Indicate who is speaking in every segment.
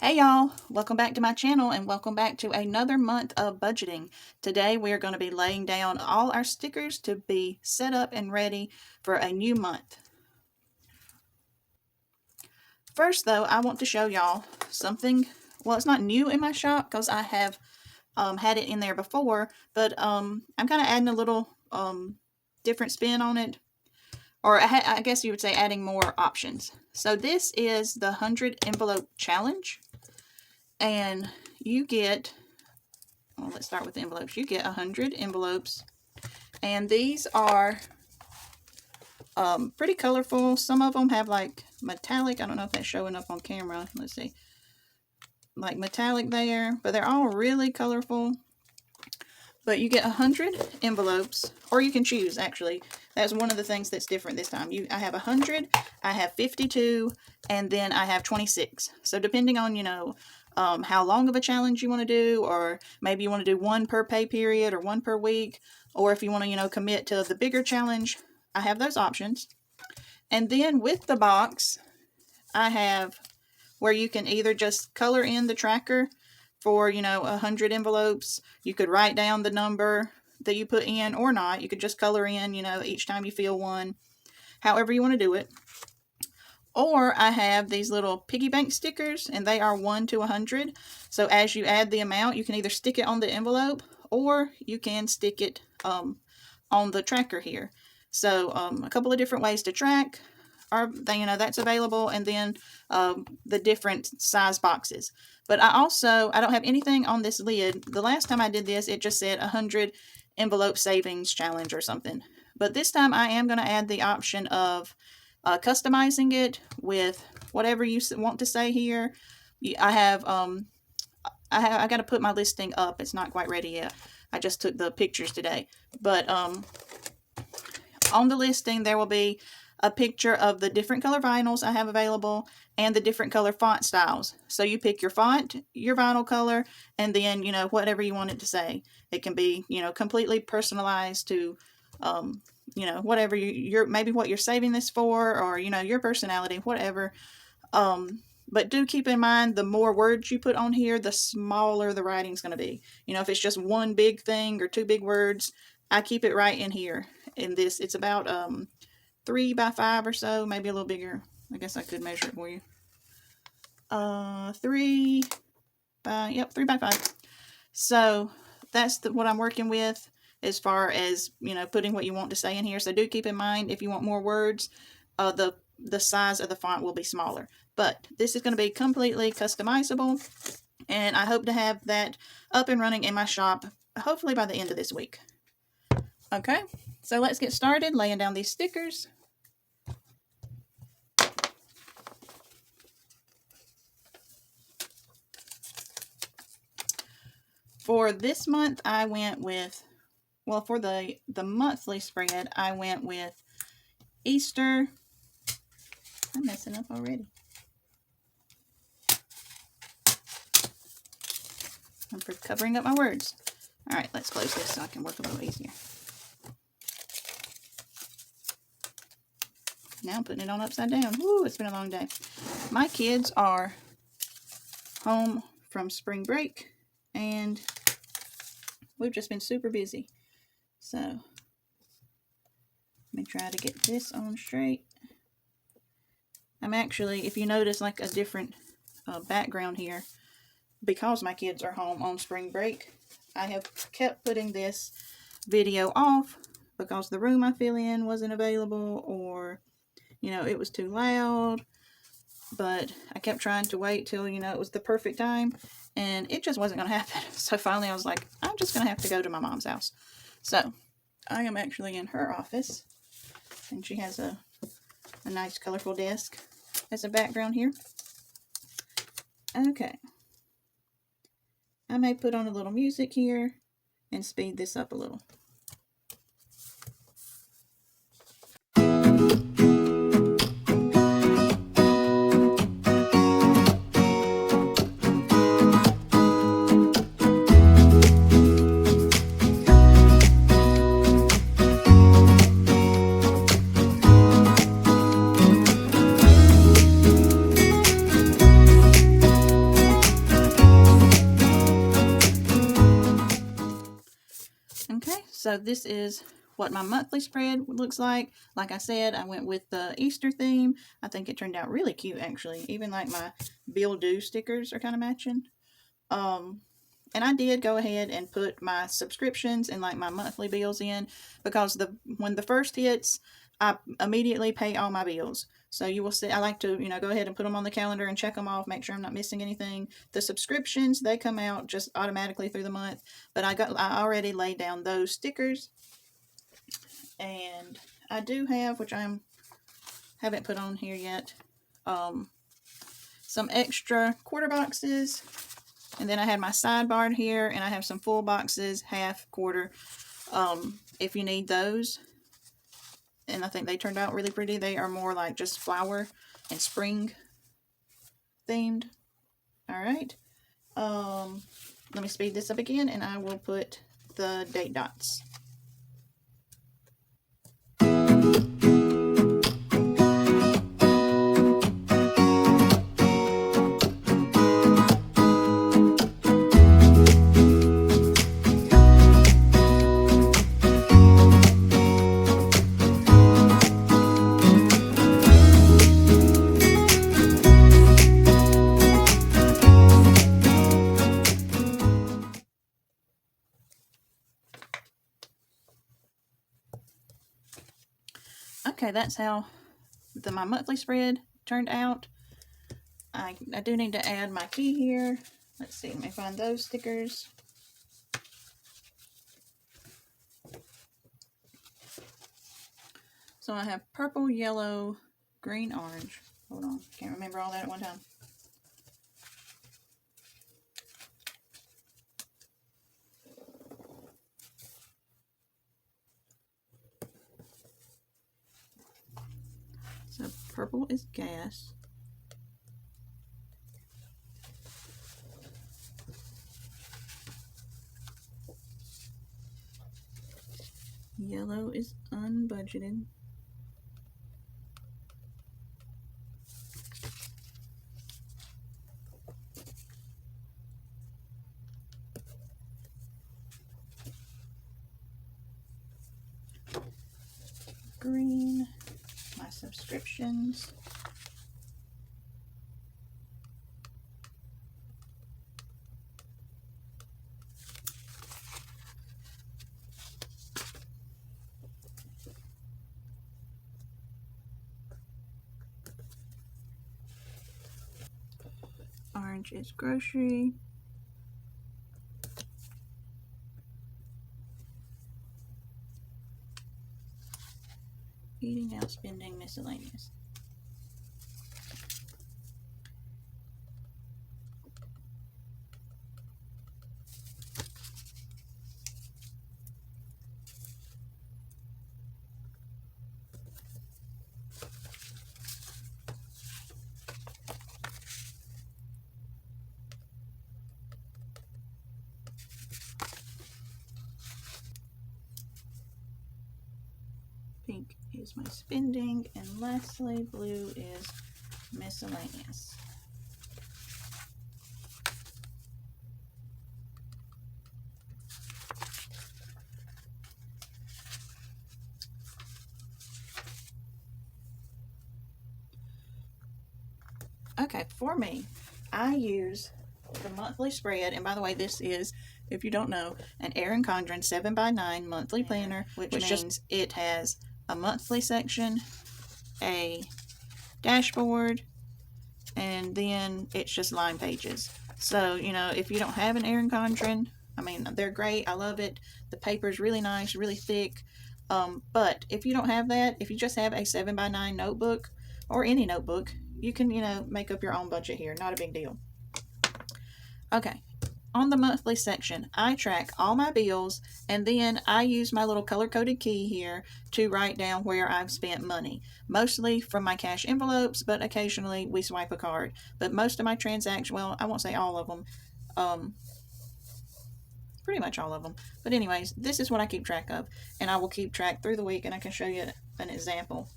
Speaker 1: Hey y'all, welcome back to my channel and welcome back to another month of budgeting. Today we are going to be laying down all our stickers to be set up and ready for a new month. First though, I want to show y'all something. Well, it's not new in my shop because I have had it in there before, but I'm kind of adding a little different spin on it. Or I guess you would say adding more options. So this is the 100 envelope challenge. And you get, well, let's start with the envelopes. You get 100 envelopes. And these are pretty colorful. Some of them have like metallic. I don't know if that's showing up on camera. Let's see. Like metallic there. But they're all really colorful. But you get 100 envelopes, or you can choose, actually. That's one of the things that's different this time. I have 100, I have 52, and then I have 26. So depending on, how long of a challenge you want to do, or maybe you want to do one per pay period or one per week, or if you want to, commit to the bigger challenge, I have those options. And then with the box, I have where you can either just color in the tracker for 100 envelopes. You could write down the number that you put in or not. You could just color in each time you fill one, however you want to do it. Or I have these little piggy bank stickers, and they are 1 to 100. So as you add the amount, you can either stick it on the envelope or you can stick it on the tracker here. So a couple of different ways to track that's available, and then the different size boxes. But I don't have anything on this lid. The last time I did this, it just said 100 envelope savings challenge or something. But this time I am going to add the option of customizing it with whatever you want to say here. I got to put my listing up. It's not quite ready yet. I just took the pictures today. But on the listing there will be a picture of the different color vinyls I have available and the different color font styles. So you pick your font, your vinyl color, and then, whatever you want it to say. It can be, completely personalized to, whatever maybe what you're saving this for, or, your personality, whatever. But do keep in mind, the more words you put on here, the smaller the writing's going to be. If it's just one big thing or two big words, I keep it right in here. In this, it's about 3 by 5 or so, maybe a little bigger. I guess I could measure it for you. 3 by 5. So that's what I'm working with as far as, putting what you want to say in here. So do keep in mind, if you want more words, the size of the font will be smaller. But this is going to be completely customizable, and I hope to have that up and running in my shop, hopefully by the end of this week. Okay, so let's get started laying down these stickers. For this month, I went with, for the monthly spread, I went with Easter. I'm messing up already. I'm covering up my words. All right, let's close this so I can work a little easier. Now I'm putting it on upside down. Woo, it's been a long day. My kids are home from spring break, and we've just been super busy. So let me try to get this on straight. I'm actually, if you notice, like a different background here, because my kids are home on spring break, I have kept putting this video off because the room I feel in wasn't available, or it was too loud. But I kept trying to wait till, it was the perfect time, and it just wasn't going to happen. So finally I was like, I'm just going to have to go to my mom's house. So I am actually in her office, and she has a nice colorful desk as a background here. Okay. I may put on a little music here and speed this up a little. So this is what my monthly spread looks like. Like I said, I went with the Easter theme. I think it turned out really cute, actually. Even like my bill due stickers are kind of matching. And I did go ahead and put my subscriptions and like my monthly bills in, because when the first hits, I immediately pay all my bills. So you will see, I like to, go ahead and put them on the calendar and check them off, make sure I'm not missing anything. The subscriptions, they come out just automatically through the month, but I already laid down those stickers. And I do have, which haven't put on here yet, some extra quarter boxes. And then I had my sidebar here, and I have some full boxes, half, quarter, if you need those. And I think they turned out really pretty. They are more like just flower and spring themed. All right. Let me speed this up again, and I will put the date dots. Okay, that's how my monthly spread turned out. I do need to add my key here. Let's see, let me find those stickers. So I have purple, yellow, green, orange. Hold on, can't remember all that at one time. So purple is gas. Yellow is unbudgeted. Green, my subscriptions. Orange is grocery. Eating out, spending, miscellaneous. Pink is my spending, and lastly, blue is miscellaneous. Okay, for me, I use the monthly spread, and by the way, this is, if you don't know, an Erin Condren 7x9 monthly planner, which means it has a monthly section, a dashboard, and then it's just line pages. So, if you don't have an Erin Condren, I mean, they're great. I love it. The paper is really nice, really thick. But if you don't have that, if you just have a 7x9 notebook or any notebook, you can, make up your own budget here. Not a big deal. Okay. On the monthly section, I track all my bills, and then I use my little color-coded key here to write down where I've spent money. Mostly from my cash envelopes, but occasionally we swipe a card. But most of my transactions, well, I won't say all of them, pretty much all of them. But anyways, this is what I keep track of, and I will keep track through the week, and I can show you an example.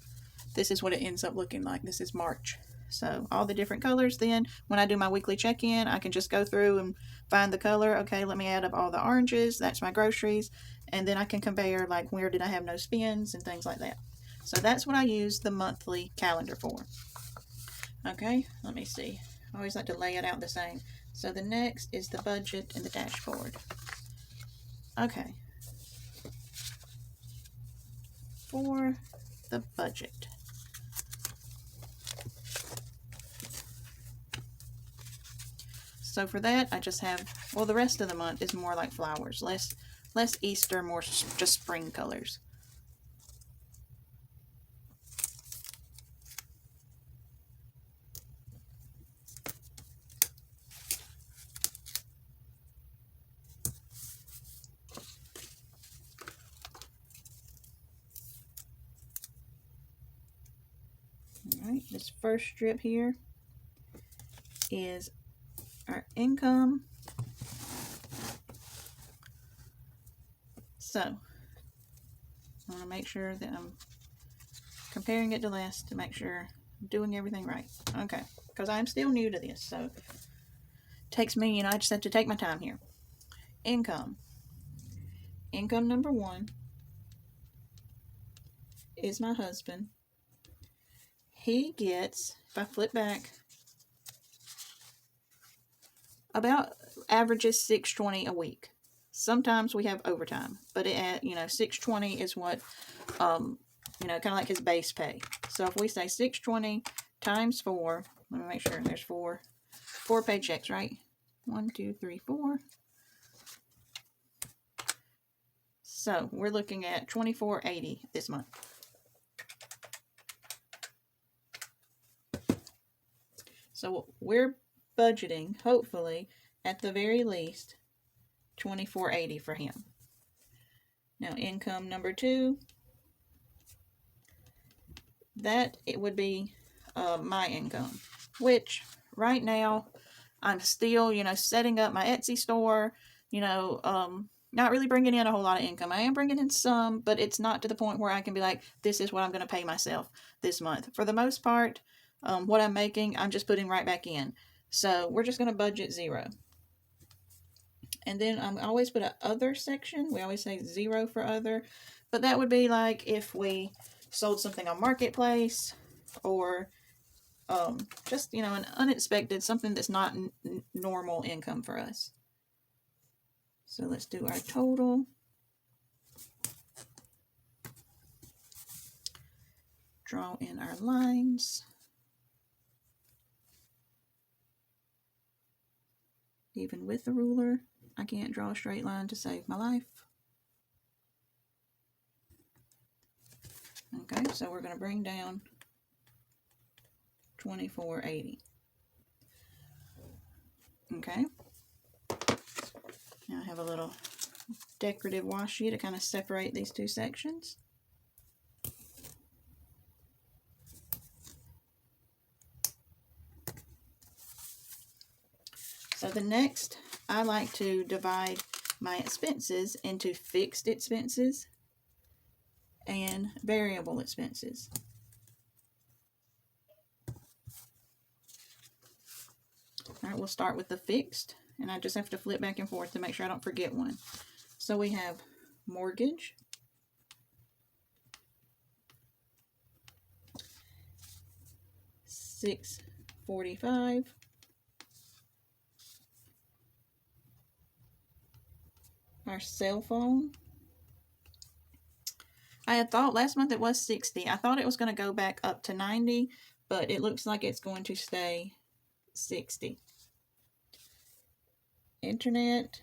Speaker 1: This is what it ends up looking like. This is March. So all the different colors, then when I do my weekly check-in, I can just go through and find the color. Okay, let me add up all the oranges. That's my groceries. And then I can compare, like, where did I have no spends and things like that. So that's what I use the monthly calendar for. Okay, let me see. I always like to lay it out the same. So the next is the budget and the dashboard. Okay. For the budget. So for that, I just have, well, the rest of the month is more like flowers, less Easter, more just spring colors. All right, this first strip here is our income. So I want to make sure that I'm comparing it to last to make sure I'm doing everything right. Okay, because I'm still new to this, so it takes me, I just have to take my time here. Income. Income number 1 is my husband. He gets, if I flip back, about averages $6.20 a week. Sometimes we have overtime, but $6.20 is what, kind of like his base pay. So if we say $6.20 times 4, let me make sure there's four paychecks, right? 1, 2, 3, 4. So we're looking at $24.80 this month. So we're budgeting, hopefully, at the very least, $24.80 for him. Now, income number 2, that it would be my income, which right now I'm still, setting up my Etsy store, not really bringing in a whole lot of income. I am bringing in some, but it's not to the point where I can be like, this is what I'm going to pay myself this month. For the most part, what I'm making, I'm just putting right back in. So we're just going to budget 0. And then I always put a other section. We always say 0 for other. But that would be like if we sold something on Marketplace or just, an unexpected, something that's not normal income for us. So let's do our total. Draw in our lines. Even with the ruler, I can't draw a straight line to save my life. Okay, so we're going to bring down $24.80. Okay. Now I have a little decorative washi to kind of separate these two sections. So the next, I like to divide my expenses into fixed expenses and variable expenses. All right, we'll start with the fixed, and I just have to flip back and forth to make sure I don't forget one. So we have mortgage, $645. Our cell phone, I had thought last month it was $60. I thought it was going to go back up to $90, but it looks like it's going to stay $60. Internet,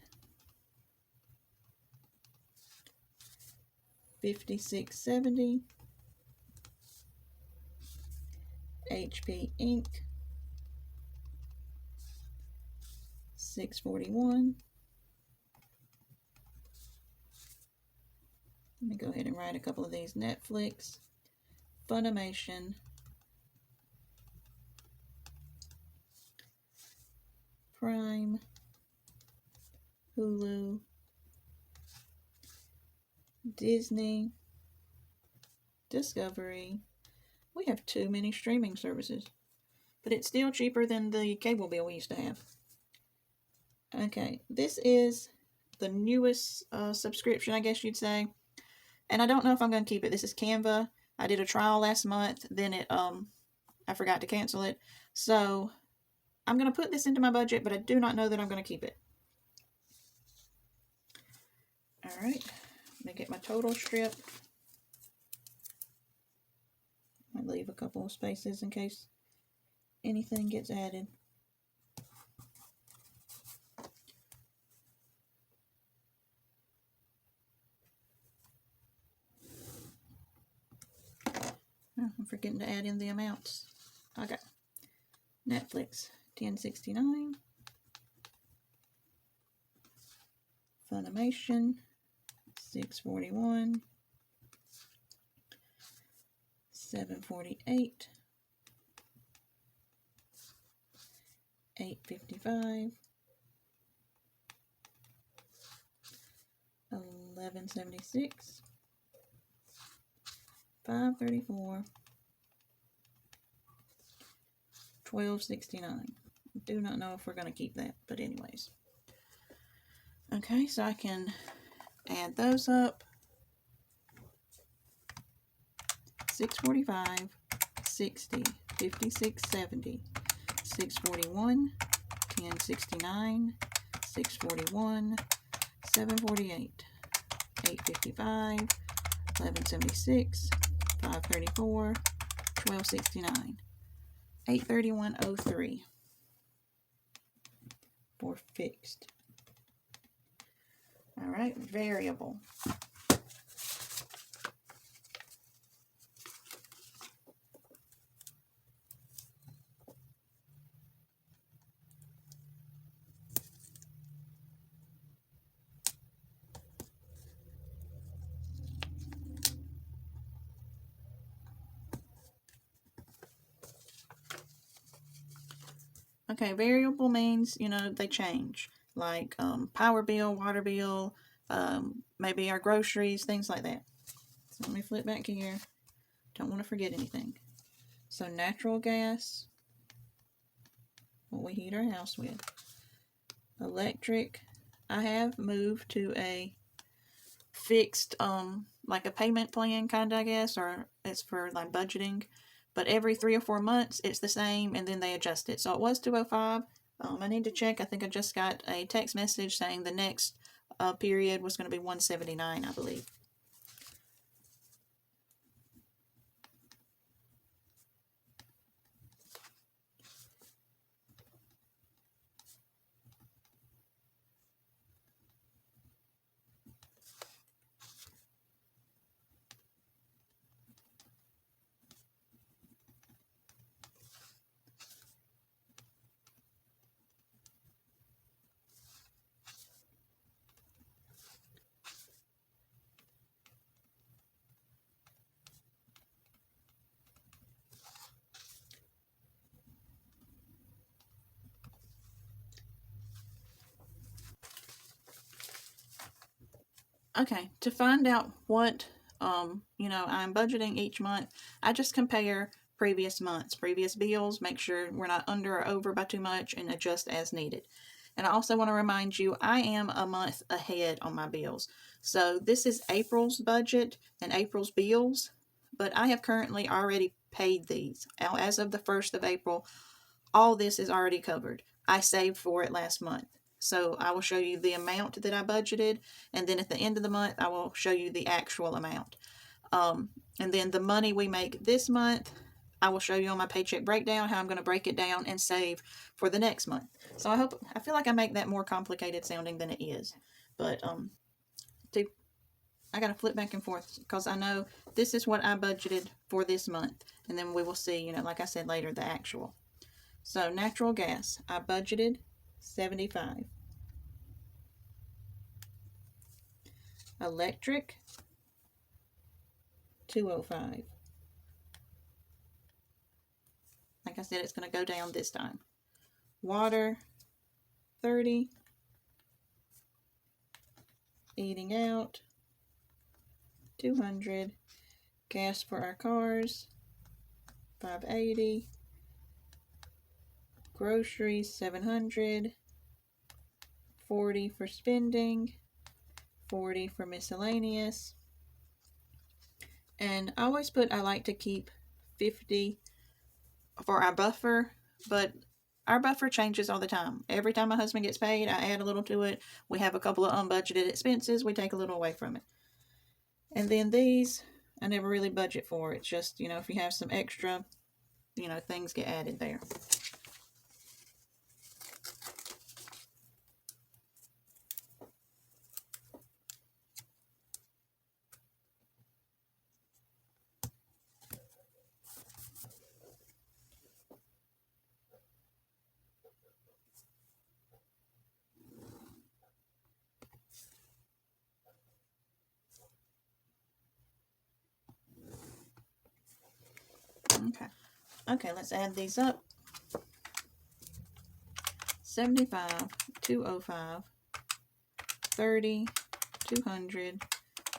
Speaker 1: $56.70. HP ink, $641. Let me go ahead and write a couple of these. Netflix, Funimation, Prime, Hulu, Disney, Discovery. We have too many streaming services. but it's still cheaper than the cable bill we used to have. Okay, this is the newest subscription, I guess you'd say. And I don't know if I'm going to keep it. This is Canva. I did a trial last month, then I forgot to cancel it. So I'm going to put this into my budget, but I do not know that I'm going to keep it. Alright, let me get my total strip. I leave a couple of spaces in case anything gets added. Oh, I'm forgetting to add in the amounts. Okay. Netflix, $10.69. Funimation, $6.41. $7.48. $8.55. $11.76. $5.34. $12.69. Do not know if we're going to keep that, but anyways. Okay, so I can add those up. $6.45, $60, $56, $70, $6.41, $10.69, $6.41, $7.48, $8.55, $11.76, $5.34, $12.69, $8.31.03 for fixed. All right, variable. Okay, variable means, they change. Like power bill, water bill, maybe our groceries, things like that. So let me flip back here. Don't want to forget anything. So natural gas, what we heat our house with. Electric, I have moved to a fixed, like a payment plan kind of, I guess, or it's for like budgeting. But every 3 or 4 months, it's the same, and then they adjust it. So it was $205. I need to check. I think I just got a text message saying the next period was going to be $179, I believe. Okay, to find out what, I'm budgeting each month, I just compare previous months, previous bills, make sure we're not under or over by too much, and adjust as needed. And I also want to remind you, I am a month ahead on my bills. So this is April's budget and April's bills, but I have currently already paid these. Now, as of the 1st of April, all this is already covered. I saved for it last month. So I will show you the amount that I budgeted, and then at the end of the month, I will show you the actual amount. And then the money we make this month, I will show you on my paycheck breakdown how I'm going to break it down and save for the next month. So I feel like I make that more complicated sounding than it is. But I got to flip back and forth because I know this is what I budgeted for this month. And then we will see, like I said later, the actual. So natural gas, I budgeted $75. Electric, $205. Like I said, it's going to go down this time. Water, $30. Eating out, $200. Gas for our cars, $580. Groceries, $700. $40 for spending. $40 for miscellaneous. And I always put, I like to keep $50 for our buffer, but our buffer changes all the time. Every time my husband gets paid, I add a little to it. We have a couple of unbudgeted expenses. We take a little away from it. And then these, I never really budget for. It's just, if you have some extra, things get added there. Okay, let's add these up. 75, 205, 30, 200,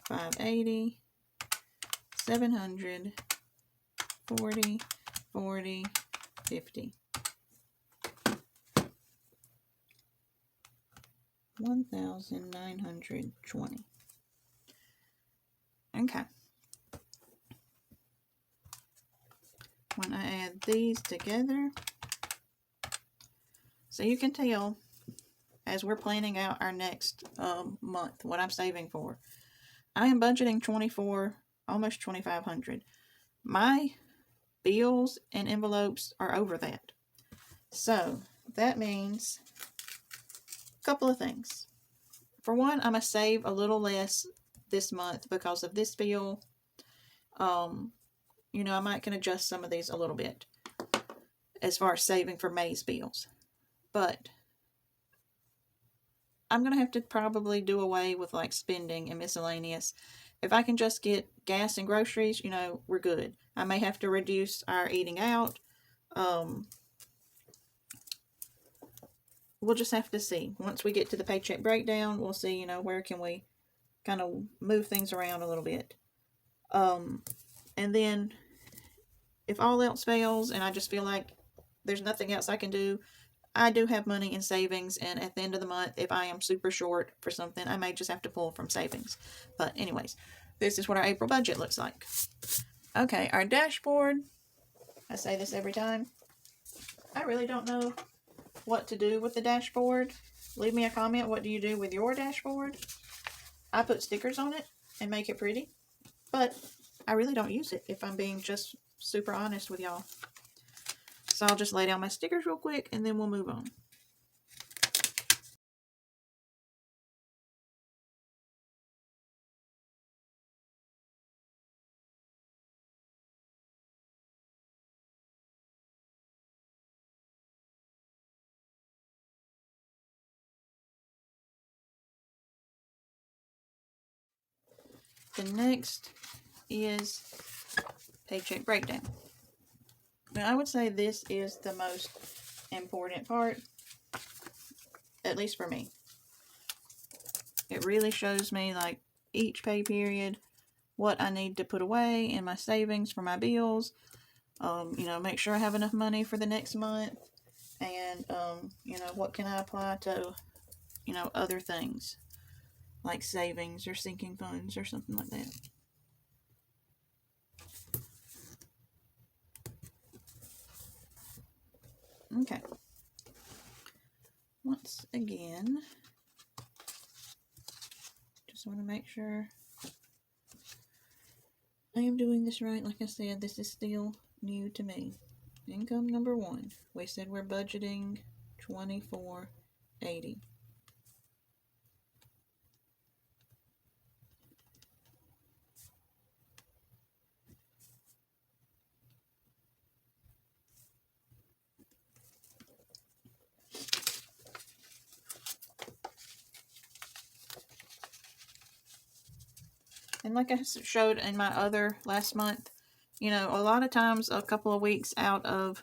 Speaker 1: 580, 700, 40, 40, 50. 1,920. Okay. When I add these together, so you can tell as we're planning out our next month what I'm saving for. I am budgeting almost 2,500. My bills and envelopes are over that. So that means a couple of things. For one, I'm going to save a little less this month because of this bill. I might can adjust some of these a little bit as far as saving for May's bills. But I'm going to have to probably do away with like spending and miscellaneous. If I can just get gas and groceries, we're good. I may have to reduce our eating out. We'll just have to see. Once we get to the paycheck breakdown, we'll see, where can we kind of move things around a little bit. And then if all else fails and I just feel like there's nothing else I can do, I do have money in savings, and at the end of the month, if I am super short for something, I may just have to pull from savings. But anyways, this is what our April budget looks like. Okay, our dashboard. I say this every time. I really don't know what to do with the dashboard. Leave me a comment. What do you do with your dashboard? I put stickers on it and make it pretty, but I really don't use it, if I'm being just super honest with y'all. So I'll just lay down my stickers real quick and then we'll move on. The next is paycheck breakdown. Now I would say this is the most important part, at least for me. It really shows me like each pay period, what I need to put away in my savings for my bills. Make sure I have enough money for the next month, and what can I apply to, other things like savings or sinking funds or something like that. Okay. Once again, just want to make sure I am doing this right. Like I said, this is still new to me. Income number 1. We said we're budgeting $24.80. And like I showed in my other last month, a lot of times a couple of weeks out of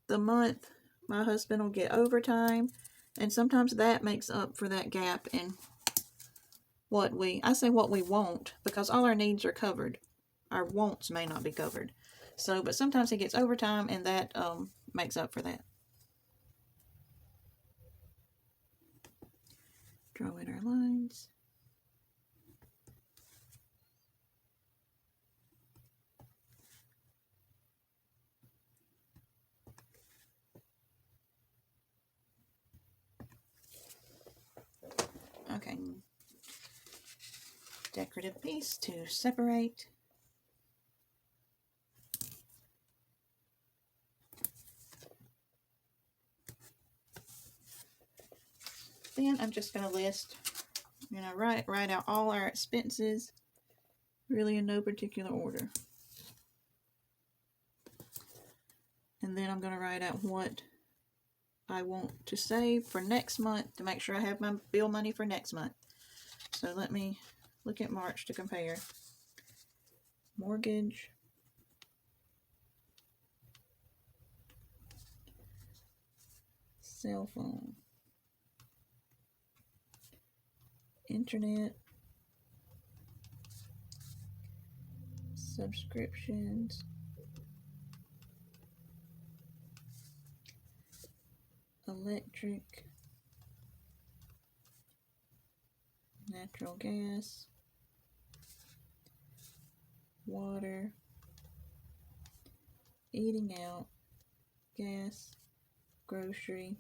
Speaker 1: the month, my husband will get overtime. And sometimes that makes up for that gap in I say what we want, because all our needs are covered. Our wants may not be covered. But sometimes he gets overtime, and that makes up for that. Draw in our lines. Okay. Decorative piece to separate. Then I'm just going to list, write out all our expenses, really in no particular order. And then I'm going to write out what I want to save for next month to make sure I have my bill money for next month. So let me look at March to compare. Mortgage, cell phone, internet, subscriptions, electric, natural gas, water, eating out, gas, grocery,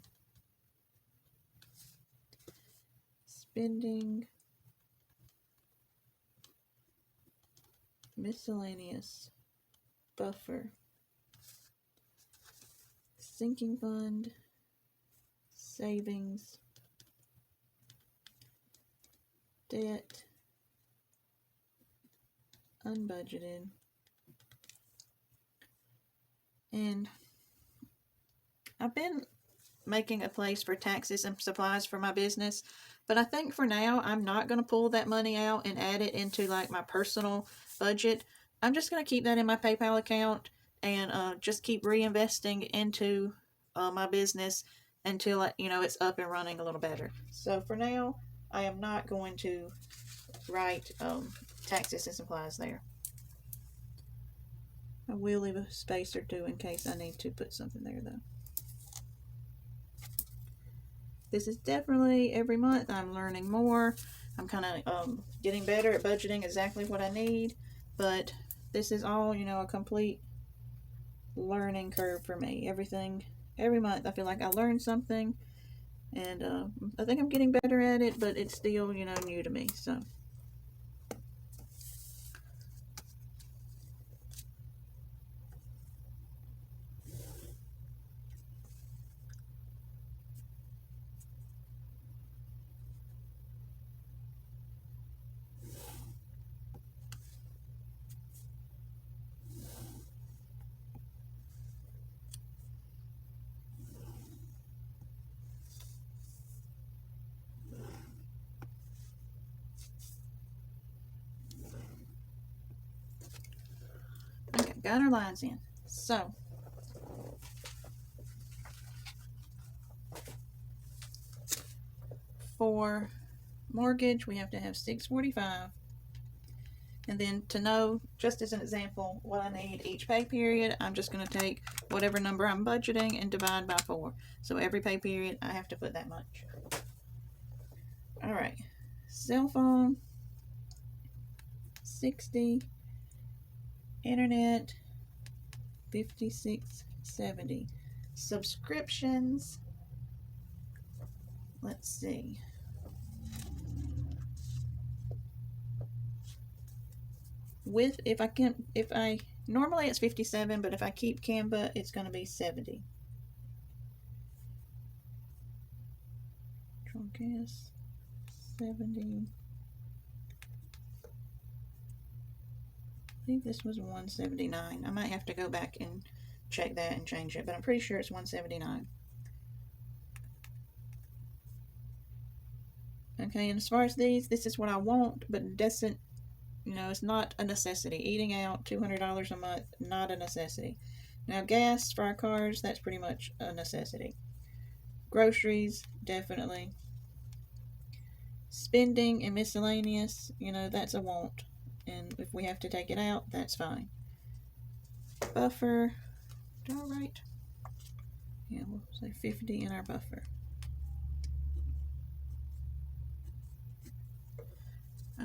Speaker 1: spending, miscellaneous, buffer, sinking fund, savings, debt, unbudgeted, and I've been making a place for taxes and supplies for my business, but I think for now I'm not going to pull that money out and add it into like my personal budget. I'm just going to keep that in my PayPal account and just keep reinvesting into my business until it's up and running a little better. So for now, I am not going to write taxes and supplies there. I will leave a space or two in case I need to put something there though. This is definitely every month I'm learning more. I'm kind of getting better at budgeting exactly what I need, but this is all, a complete learning curve for me. Every month I feel like I learn something, and I think I'm getting better at it, but it's still, new to me, so. Okay, got our lines in. So, for mortgage, we have to have $645. And then to know, just as an example, what I need each pay period, I'm just going to take whatever number I'm budgeting and divide by 4. So every pay period, I have to put that much. All right. Cell phone, 60. Internet, 56.70. Subscriptions, let's see. Normally it's 57, but if I keep Canva, it's going to be 70. Gas, 70. I think this was 179. I might have to go back and check that and change it, but I'm pretty sure it's 179. Okay, and as far as this is what I want, but it doesn't, it's not a necessity. Eating out, $200 a month, not a necessity. Now, gas for our cars, that's pretty much a necessity. Groceries, definitely. Spending and miscellaneous, that's a want. And if we have to take it out, that's fine. Buffer, all right. Yeah, we'll say 50 in our buffer.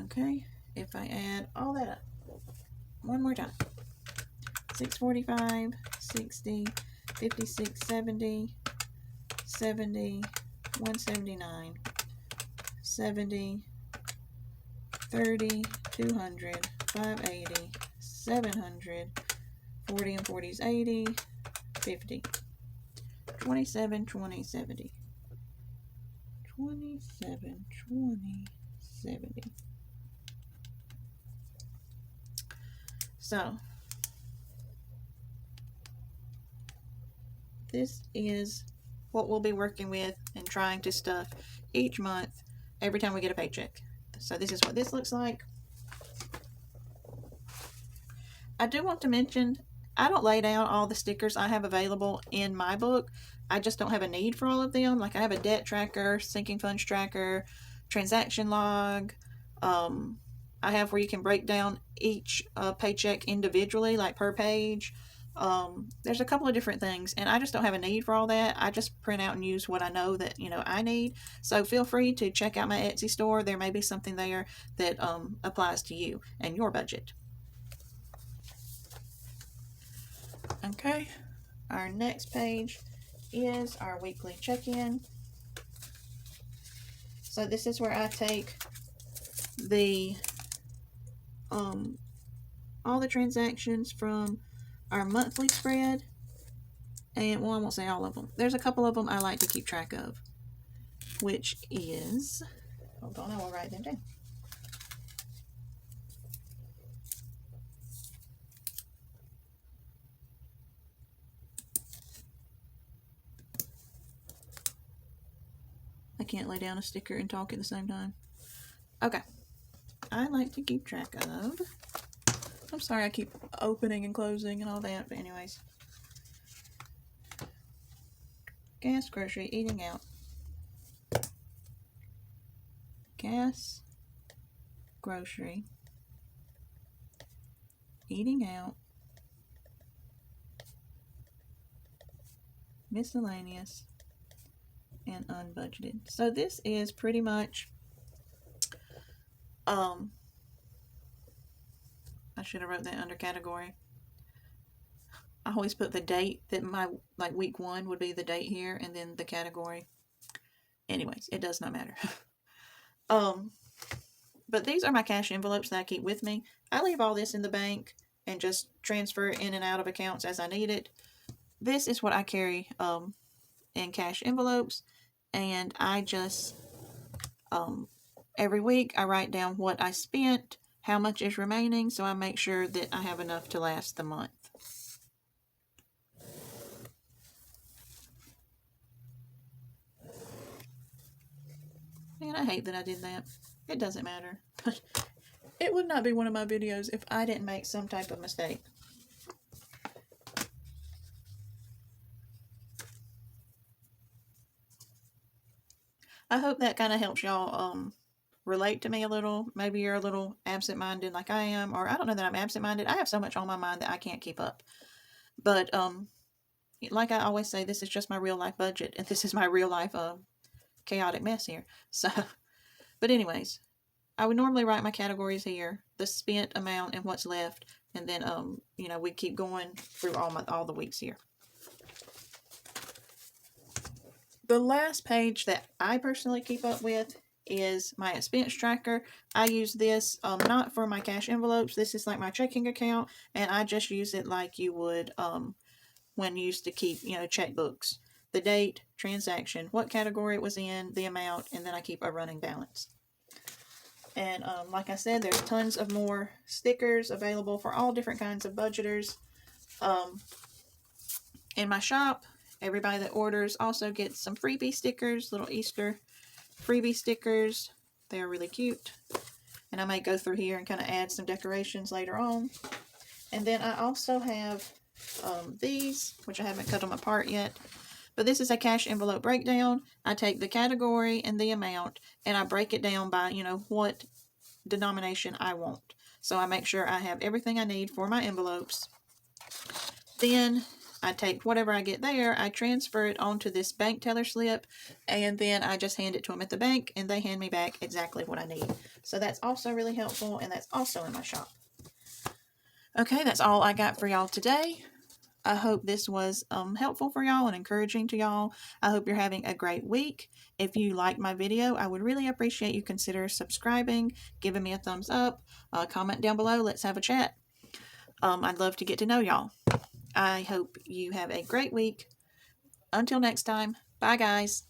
Speaker 1: Okay, if I add all that up one more time, 645, 60, 56, 70, 70, 179, 70, 30, 200, 580, 700, 40 and 40 is 80, 50, 27, 20, 70, 27, 20, 70. So this is what we'll be working with and trying to stuff each month every time we get a paycheck. So this is what this looks like. I do want to mention, I don't lay down all the stickers I have available in my book. I just don't have a need for all of them. Like I have a debt tracker, sinking funds tracker, transaction log. I have where you can break down each paycheck individually, like per page. There's a couple of different things, and I just don't have a need for all that. I just print out and use what I know that I need. So feel free to check out my Etsy store. There may be something there that applies to you and your budget. Okay, our next page is our weekly check-in. So this is where I take the all the transactions from our monthly spread, and well, I won't say all of them. There's a couple of them I like to keep track of, which is, hold on, I will write them down. I can't lay down a sticker and talk at the same time. Okay, I like to keep track of, I'm sorry I keep opening and closing and all that, but anyways. Gas, grocery, eating out. Gas, grocery, eating out, miscellaneous, and unbudgeted. So this is pretty much I should have wrote that under category. I always put the date that my week 1 would be the date here, and then the category. Anyways, it does not matter. But these are my cash envelopes that I keep with me. I leave all this in the bank and just transfer it in and out of accounts as I need it. This is what I carry in cash envelopes, and I just every week I write down what I spent, how much is remaining, so I make sure that I have enough to last the month. Man, I hate that I did that. It doesn't matter. It would not be one of my videos if I didn't make some type of mistake. I hope that kind of helps y'all relate to me a little. Maybe you're a little absent-minded like I am, or I don't know that I'm absent-minded. I have so much on my mind that I can't keep up. But like I always say, this is just my real life budget, and this is my real life chaotic mess here. So, but anyways, I would normally write my categories here, the spent amount and what's left, and then we keep going through all the weeks here. The last page that I personally keep up with is my expense tracker. I use this not for my cash envelopes. This is like my checking account, and I just use it like you would when you used to keep checkbooks. The date, transaction, what category it was in, the amount, and then I keep a running balance. And like I said, there's tons of more stickers available for all different kinds of budgeters. In my shop, everybody that orders also gets some freebie stickers, little Easter freebie stickers. They are really cute. And I may go through here and kind of add some decorations later on. And then I also have these, which I haven't cut them apart yet. But this is a cash envelope breakdown. I take the category and the amount, and I break it down by, what denomination I want. So I make sure I have everything I need for my envelopes. Then I take whatever I get there, I transfer it onto this bank teller slip, and then I just hand it to them at the bank, and they hand me back exactly what I need. So that's also really helpful, and that's also in my shop. Okay, that's all I got for y'all today. I hope this was helpful for y'all and encouraging to y'all. I hope you're having a great week. If you like my video, I would really appreciate you consider subscribing, giving me a thumbs up, comment down below. Let's have a chat. I'd love to get to know y'all. I hope you have a great week. Until next time, bye guys.